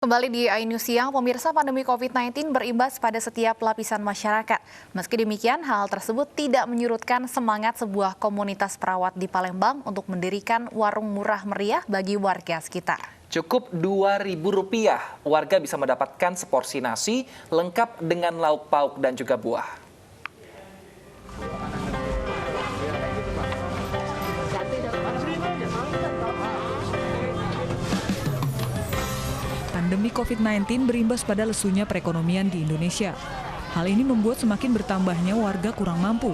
Kembali di iNews Siang, pemirsa, pandemi COVID-19 berimbas pada setiap lapisan masyarakat. Meski demikian, hal tersebut tidak menyurutkan semangat sebuah komunitas perawat di Palembang untuk mendirikan warung murah meriah bagi warga sekitar. Cukup Rp2.000, warga bisa mendapatkan seporsi nasi lengkap dengan lauk pauk dan juga buah. Pandemi COVID-19 berimbas pada lesunya perekonomian di Indonesia. Hal ini membuat semakin bertambahnya warga kurang mampu.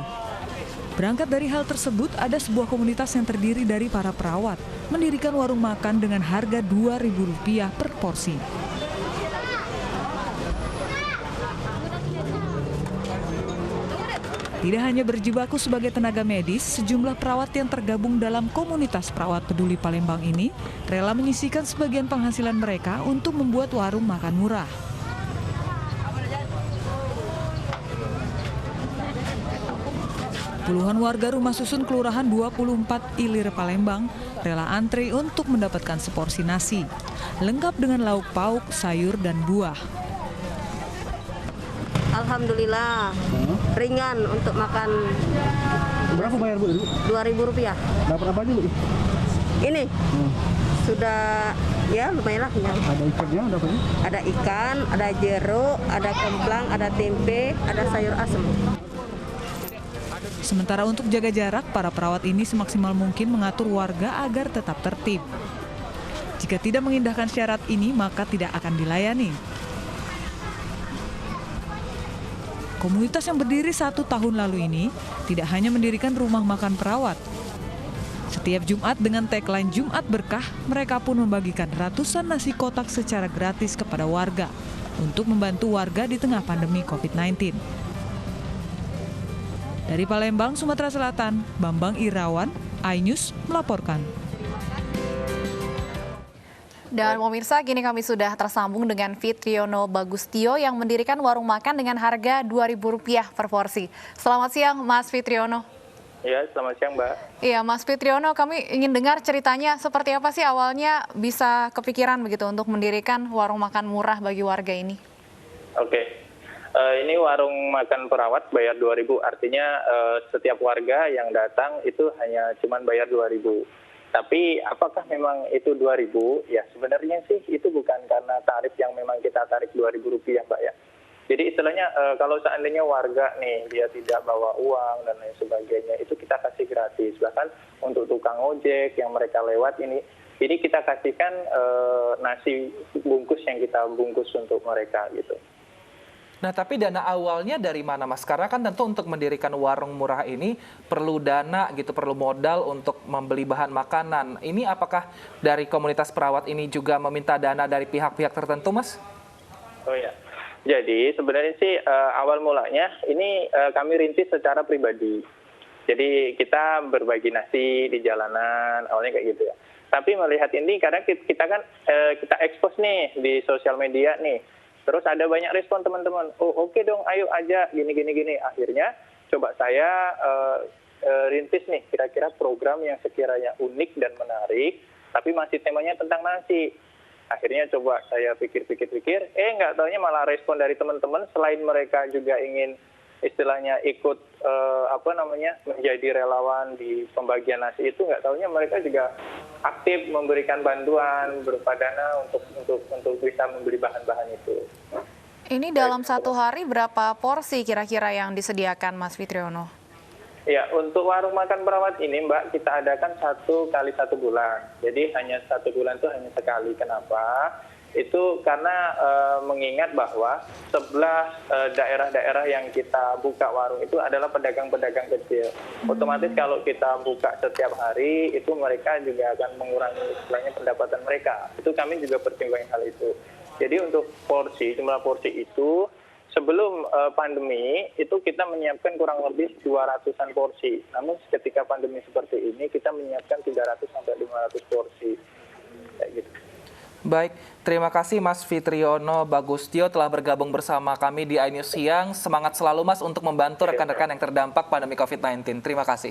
Berangkat dari hal tersebut, ada sebuah komunitas yang terdiri dari para perawat mendirikan warung makan dengan harga Rp2.000 per porsi. Tidak hanya berjibaku sebagai tenaga medis, sejumlah perawat yang tergabung dalam komunitas perawat peduli Palembang ini rela menyisihkan sebagian penghasilan mereka untuk membuat warung makan murah. Puluhan warga rumah susun Kelurahan 24 Ilir Palembang rela antri untuk mendapatkan seporsi nasi, lengkap dengan lauk pauk, sayur, dan buah. Alhamdulillah, ringan untuk makan. Berapa bayar, Bu? Rp2.000. Dapat apa aja, Bu? Ini sudah ya lumayan lah. Ya. Ada ikannya, ada apa? Ada ikan, ada jeruk, ada kemplang, ada tempe, ada sayur asem. Sementara untuk jaga jarak, para perawat ini semaksimal mungkin mengatur warga agar tetap tertib. Jika tidak mengindahkan syarat ini, maka tidak akan dilayani. Komunitas yang berdiri 1 tahun lalu ini tidak hanya mendirikan rumah makan perawat. Setiap Jumat dengan tagline Jumat Berkah, mereka pun membagikan ratusan nasi kotak secara gratis kepada warga untuk membantu warga di tengah pandemi COVID-19. Dari Palembang, Sumatera Selatan, Bambang Irawan, iNews melaporkan. Dan pemirsa, kini kami sudah tersambung dengan Fitriono Bagustio yang mendirikan warung makan dengan harga Rp2.000 per porsi. Selamat siang, Mas Fitriono. Ya, selamat siang, Mbak. Iya, Mas Fitriono, kami ingin dengar ceritanya seperti apa sih awalnya bisa kepikiran begitu untuk mendirikan warung makan murah bagi warga ini? Oke, ini warung makan perawat bayar Rp2.000, artinya setiap warga yang datang itu hanya cuma bayar Rp2.000. Tapi apakah memang itu Rp2.000? Ya sebenarnya sih itu bukan karena tarif yang memang kita tarik Rp2.000, Mbak ya. Jadi istilahnya kalau seandainya warga nih dia tidak bawa uang dan lain sebagainya, itu kita kasih gratis. Bahkan untuk tukang ojek yang mereka lewat ini kita kasihkan nasi bungkus yang kita bungkus untuk mereka gitu. Nah, tapi dana awalnya dari mana, Mas? Karena kan tentu untuk mendirikan warung murah ini perlu dana gitu, perlu modal untuk membeli bahan makanan. Ini apakah dari komunitas perawat ini juga meminta dana dari pihak-pihak tertentu, Mas? Oh ya, jadi sebenarnya sih awal mulanya ini kami rintis secara pribadi. Jadi kita berbagi nasi di jalanan, awalnya kayak gitu ya. Tapi melihat ini karena kita kan kita expose nih di sosial media nih. Terus ada banyak respon teman-teman, oh oke dong, ayo aja, gini. Akhirnya coba saya rintis nih, kira-kira program yang sekiranya unik dan menarik, tapi masih temanya tentang nasi. Akhirnya coba saya pikir-pikir, nggak taunya malah respon dari teman-teman, selain mereka juga ingin istilahnya ikut menjadi relawan di pembagian nasi itu, nggak taunya mereka juga aktif memberikan bantuan berupa dana untuk bisa membeli bahan-bahan itu. Ini dalam satu hari berapa porsi kira-kira yang disediakan, Mas Fitriono? Ya, untuk warung makan perawat ini, Mbak, kita adakan 1 kali 1 bulan. Jadi hanya 1 bulan itu hanya sekali. Kenapa? Itu karena mengingat bahwa sebelah daerah-daerah yang kita buka warung itu adalah pedagang-pedagang kecil. Otomatis kalau kita buka setiap hari, itu mereka juga akan mengurangi istilahnya pendapatan mereka. Itu kami juga pertimbangkan hal itu. Jadi untuk jumlah porsi itu, sebelum pandemi, itu kita menyiapkan kurang lebih 200-an porsi. Namun ketika pandemi seperti ini, kita menyiapkan 300-500 porsi. Kayak gitu. Baik, terima kasih Mas Fitriono Bagustio telah bergabung bersama kami di iNews Siang. Semangat selalu Mas untuk membantu rekan-rekan yang terdampak pandemi COVID-19. Terima kasih.